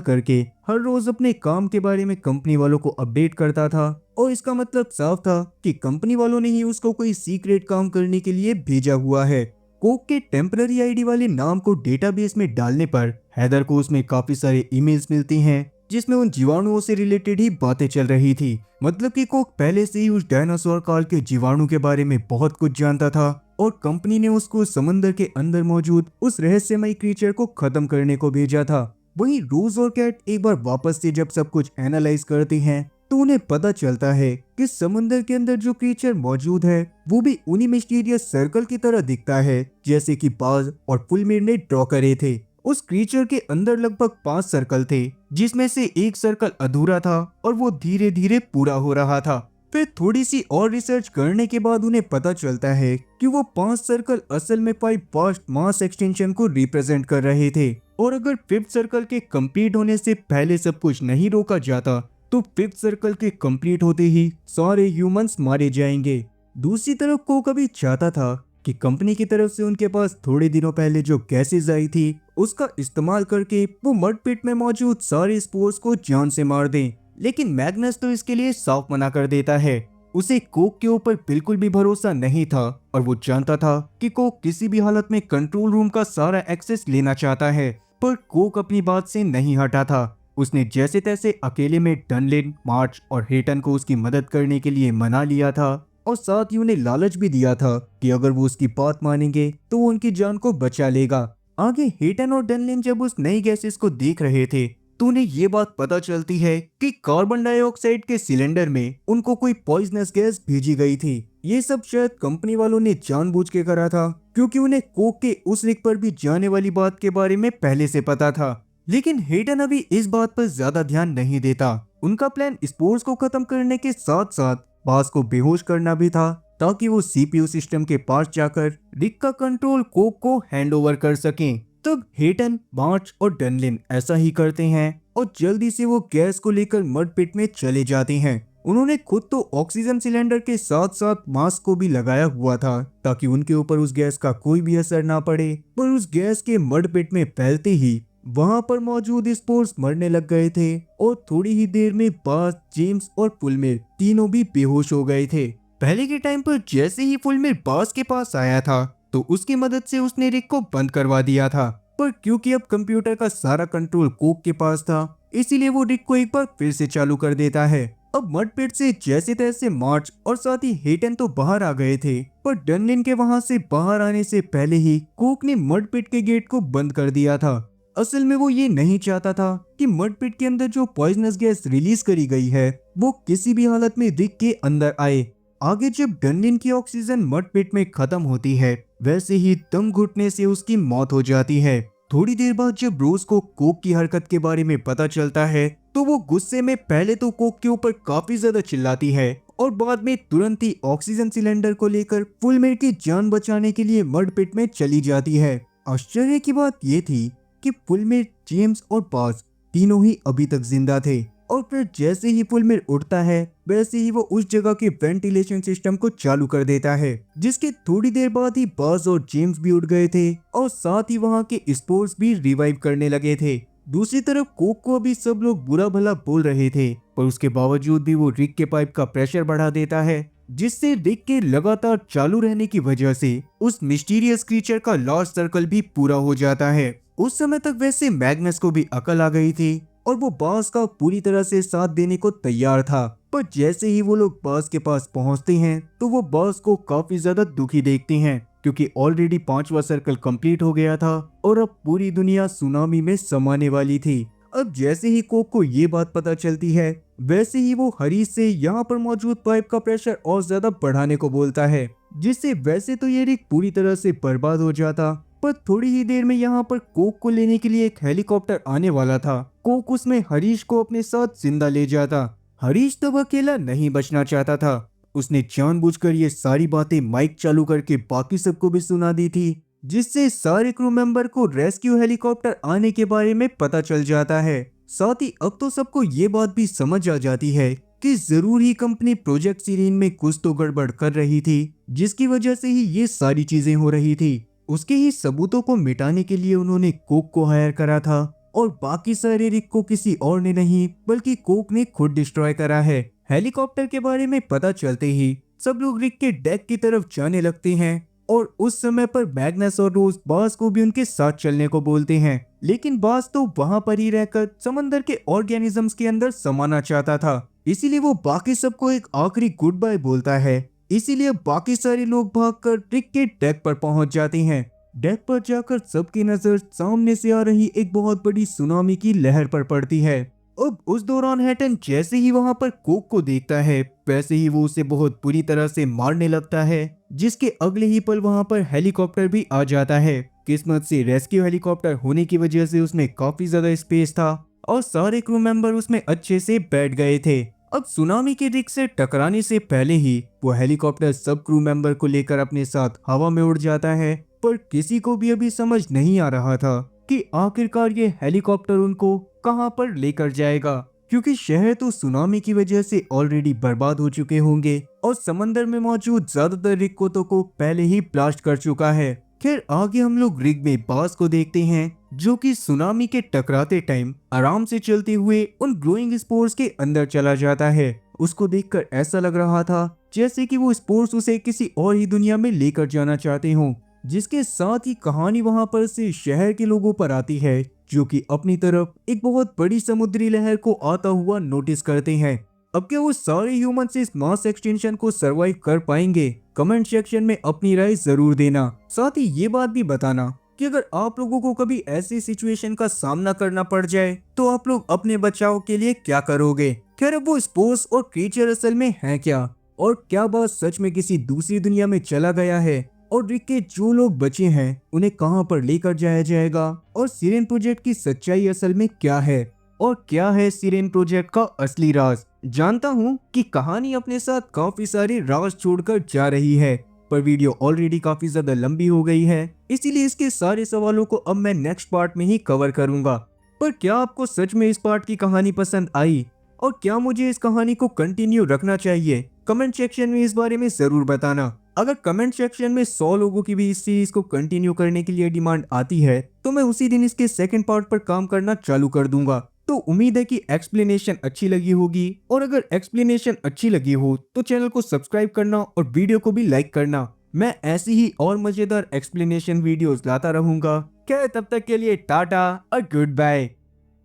करके हर रोज अपने काम के बारे में कंपनी वालों को अपडेट करता था और इसका मतलब साफ था कि कंपनी वालों ने ही उसको कोई सीक्रेट काम करने के लिए भेजा हुआ है। कोक के टेम्पररी आईडी वाले नाम को डेटाबेस में डालने पर हैदर को उसमें काफी सारे ईमेल्स मिलती हैं जिसमें उन जीवाणुओं से रिलेटेड ही बातें चल रही थी। मतलब कि कोक पहले से ही उस डायनासोर काल के जीवाणु के बारे में बहुत कुछ जानता था और कंपनी ने उसको समंदर के अंदर मौजूद उस रहस्यमयी क्रीचर को खत्म करने को भेजा था। वहीं रोज और कैट एक बार वापस से जब सब कुछ एनालाइज करती हैं तो उन्हें पता चलता है कि समंदर के अंदर जो क्रीचर मौजूद है वो भी उन्हीं मिस्टीरियस सर्कल की तरह दिखता है जैसे कि बाज और फुलमीर ने ड्रॉ करे थे। उस क्रीचर के अंदर लगभग 5 सर्कल थे जिसमें से एक सर्कल अधूरा था और वो धीरे धीरे पूरा हो रहा था। फिर थोड़ी सी और रिसर्च करने के बाद उन्हें पता चलता है कि वो 5 सर्कल असल में 5 पास्ट मास एक्सटेंशन को रिप्रेजेंट कर रहे थे और अगर 5th सर्कल के कंप्लीट होने से पहले सब कुछ नहीं रोका जाता तो 5th सर्कल के कंप्लीट होते ही सारे ह्यूमंस मारे जाएंगे। दूसरी तरफ को कभी चाहता था कि कंपनी की तरफ से उनके पास थोड़े दिनों पहले जो गैसेज आई थी उसका इस्तेमाल करके वो मड पिट में मौजूद सारे स्पोर्स को जान से मार दें, लेकिन मैग्नस तो इसके लिए साफ मना कर देता है। उसे कोक के ऊपर बिल्कुल भी भरोसा नहीं था और वो जानता था कि कोक किसी भी हालत में कंट्रोल रूम का सारा एक्सेस लेना चाहता है, पर कोक अपनी बात से नहीं हटा था। उसने जैसे तैसे अकेले में डनलिन, मार्च और हेटन को उसकी मदद करने के लिए मना लिया था और साथ ही उन्हें लालच भी दिया था कि अगर वो उसकी बात मानेंगे तो वो उनकी जान को बचा लेगा। आगे हेटन और डनलिन जब उस नई गैसेस को देख रहे थे तो उन्हें ये बात पता चलती है कि कार्बन डाइऑक्साइड के सिलेंडर में उनको कोई पॉइजनस गैस भेजी गई थी। ये सब शायद कंपनी वालों ने जानबूझ के करा था क्योंकि उन्हें कोक के उस रिग पर भी जाने वाली बात के बारे में पहले से पता था। लेकिन हेटन अभी इस बात पर ज्यादा ध्यान नहीं देता। उनका प्लान स्पोर्स को खत्म करने के साथ साथ बास को बेहोश करना भी था ताकि वो सीपीयू सिस्टम के पास जाकर रिग का कंट्रोल कोक को हैंड ओवर कर सकें। तब हेटन, मार्च और डनलिन ऐसा ही करते हैं और जल्दी से वो गैस को लेकर मड पिट में चले जाते हैं। उन्होंने खुद तो ऑक्सीजन सिलेंडर के साथ साथ मास्क को भी लगाया हुआ था ताकि उनके ऊपर उस गैस का कोई भी असर ना पड़े, पर उस गैस के मड पिट में फैलते ही वहां पर मौजूद स्पोर्स मरने लग गए थे और थोड़ी ही देर में बास, जेम्स और फुलमेर तीनों भी बेहोश हो गए थे। पहले के टाइम पर जैसे ही फुलमेर बास के पास आया था तो उसकी मदद से उसने रिग को बंद करवा दिया था, पर क्योंकि अब कंप्यूटर का सारा कंट्रोल कोक के पास था इसीलिए वो रिग को एक बार फिर से चालू कर देता है। अब मडपिट से जैसे तैसे मार्च और साथ ही हेटन तो बाहर आ गए थे, पर डनलिन के वहां से बाहर आने से पहले ही कोक ने मडपिट के गेट को बंद कर दिया था। असल में वो ये नहीं चाहता था कि मडपिट के अंदर जो पॉइजनस गैस रिलीज करी गई है वो किसी भी हालत में रिग के अंदर आए। आगे जब डनलिन की ऑक्सीजन मडपिट में खत्म होती है वैसे ही दम घुटने से उसकी मौत हो जाती है। थोड़ी देर बाद जब रोज को कोक की हरकत के बारे में पता चलता है तो वो गुस्से में पहले तो कोक के ऊपर काफी ज्यादा चिल्लाती है और बाद में तुरंत ही ऑक्सीजन सिलेंडर को लेकर फुलमेर की जान बचाने के लिए मडपिट में चली जाती है। आश्चर्य की बात ये थी कि फुलमेर, जेम्स और बास तीनों ही अभी तक जिंदा थे और फिर जैसे ही फुलमेर उठता है वैसे ही वो उस जगह के वेंटिलेशन सिस्टम को चालू कर देता है, जिसके थोड़ी देर बाद ही बास और जेम्स भी उठ गए थे और साथ ही वहाँ के स्पोर्स भी रिवाइव करने लगे थे। दूसरी तरफ कोक को अभी सब लोग बुरा भला बोल रहे थे, पर उसके बावजूद भी वो रिग के पाइप का प्रेशर बढ़ा देता है जिससे रिग के लगातार चालू रहने की वजह से उस मिस्टीरियस क्रीचर का लास्ट सर्कल भी पूरा हो जाता है। उस समय तक वैसे मैग्नस को भी अकल आ गई थी और वो बास का पूरी तरह से साथ देने को तैयार था, पर जैसे ही वो लोग बास के पास पहुंचते हैं तो वो बास को काफी ज्यादा दुखी देखते हैं क्योंकि ऑलरेडी 5वां सर्कल कंप्लीट हो गया था और अब पूरी दुनिया सुनामी में समाने वाली थी। अब जैसे ही कोक को ये बात पता चलती है वैसे ही वो हरीश से यहाँ पर मौजूद पाइप का प्रेशर और ज्यादा बढ़ाने को बोलता है, जिससे वैसे तो ये रिग पूरी तरह से बर्बाद हो जाता पर थोड़ी ही देर में यहाँ पर कोक को लेने के लिए एक हेलीकॉप्टर आने वाला था। कोक उसमें हरीश को अपने साथ जिंदा ले जाता। हरीश तब अकेला नहीं बचना चाहता था। उसने जानबूझकर ये सारी बातें माइक चालू करके बाकी सबको भी सुना दी थी, जिससे सारे क्रू मेंबर को रेस्क्यू हेलीकॉप्टर आने के बारे में पता चल जाता है। साथ ही अब तो सबको ये बात भी समझ आ जाती है कि जरूर ही कंपनी प्रोजेक्ट सीरीन में कुछ तो गड़बड़ कर रही थी, जिसकी वजह से ही ये सारी चीजें हो रही थी। उसके ही सबूतों को मिटाने के लिए उन्होंने कोक को हायर करा था, और बाकी सारे रिक को किसी और ने नहीं बल्कि कोक ने खुद डिस्ट्रॉय करा है। हेलीकॉप्टर के बारे में पता चलते ही सब लोग रिक के डेक की तरफ जाने लगते हैं, और उस समय पर मैग्नस और रोज बास को भी उनके साथ चलने को बोलते हैं। लेकिन बास तो वहां पर ही रहकर समंदर के ऑर्गेनिजम्स के अंदर समाना चाहता था, इसीलिए वो बाकी सबको एक आखिरी गुड बाय बोलता है। इसीलिए बाकी सारे लोग भागकर रिक के डेक पर पहुंच जाते हैं। डेक पर जाकर सबकी नजर सामने से आ रही एक बहुत बड़ी सुनामी की लहर पर पड़ती है। अब उस दौरान हैटन जैसे ही वहां पर कोक को देखता है, वैसे ही वो उसे बहुत बुरी तरह से मारने लगता है, जिसके अगले ही पल वहां पर हेलीकॉप्टर भी आ जाता है। किस्मत से रेस्क्यू हेलीकॉप्टर होने की वजह से उसमें काफी ज्यादा स्पेस था और सारे क्रू मेंबर उसमें अच्छे से बैठ गए थे। अब सुनामी के रिग से टकराने से पहले ही वो हेलीकॉप्टर सब क्रू मेंबर को लेकर अपने साथ हवा में उड़ जाता है, पर किसी को भी अभी समझ नहीं आ रहा था कि आखिरकार ये हेलीकॉप्टर उनको कहां पर लेकर जाएगा, क्योंकि शहर तो सुनामी की वजह से ऑलरेडी बर्बाद हो चुके होंगे और समंदर में मौजूद ज्यादातर रिक्कोतों को पहले ही ब्लास्ट कर चुका है। खैर आगे हम लोग रिग में बास को देखते हैं, जो कि सुनामी के टकराते टाइम आराम से चलते हुए उन ग्रोइंग स्पोर्स के अंदर चला जाता है। उसको देखकर ऐसा लग रहा था जैसे कि वो स्पोर्स उसे किसी और ही दुनिया में लेकर जाना चाहते हों। जिसके साथ ही कहानी वहां पर से शहर के लोगों पर आती है, जो कि अपनी तरफ एक बहुत बड़ी समुद्री लहर को आता हुआ नोटिस करते हैं। अब क्या वो सारे ह्यूमंस इस मास एक्सटिंक्शन को सरवाइव कर पाएंगे? कमेंट सेक्शन में अपनी राय जरूर देना। साथ ही ये बात भी बताना कि अगर आप लोगों को कभी ऐसी सिचुएशन का सामना करना पड़ जाए तो आप लोग अपने बचाव के लिए क्या करोगे। खैर अब वो स्पोर्स और क्रीचर असल में है क्या, और क्या बात सच में किसी दूसरी दुनिया में चला गया है, और रिक के जो लोग बचे हैं उन्हें कहां पर लेकर जाया जाएगा, और सिरेन प्रोजेक्ट की सच्चाई असल में क्या है, और क्या है सिरेन प्रोजेक्ट का असली राज। जानता हूं कि कहानी अपने साथ काफी सारे राज छोड़कर जा रही है, पर वीडियो ऑलरेडी काफी ज्यादा लंबी हो गई है, इसीलिए इसके सारे सवालों को अब मैं नेक्स्ट पार्ट में ही कवर करूंगा। पर क्या आपको सच में इस पार्ट की कहानी पसंद आई, और क्या मुझे इस कहानी को कंटिन्यू रखना चाहिए? कमेंट सेक्शन में इस बारे में जरूर बताना। अगर कमेंट सेक्शन में 100 लोगों की भी इस सीरीज को कंटिन्यू करने के लिए डिमांड आती है तो मैं उसी दिन इसके सेकंड पार्ट पर काम करना चालू कर दूंगा। तो उम्मीद है कि एक्सप्लेनेशन अच्छी लगी होगी, और अगर एक्सप्लेनेशन अच्छी लगी हो तो चैनल को सब्सक्राइब करना और वीडियो को भी लाइक करना। मैं ऐसी ही और मजेदार एक्सप्लेनेशन वीडियोस लाता रहूंगा। क्या तब तक के लिए टाटा और गुड बाय।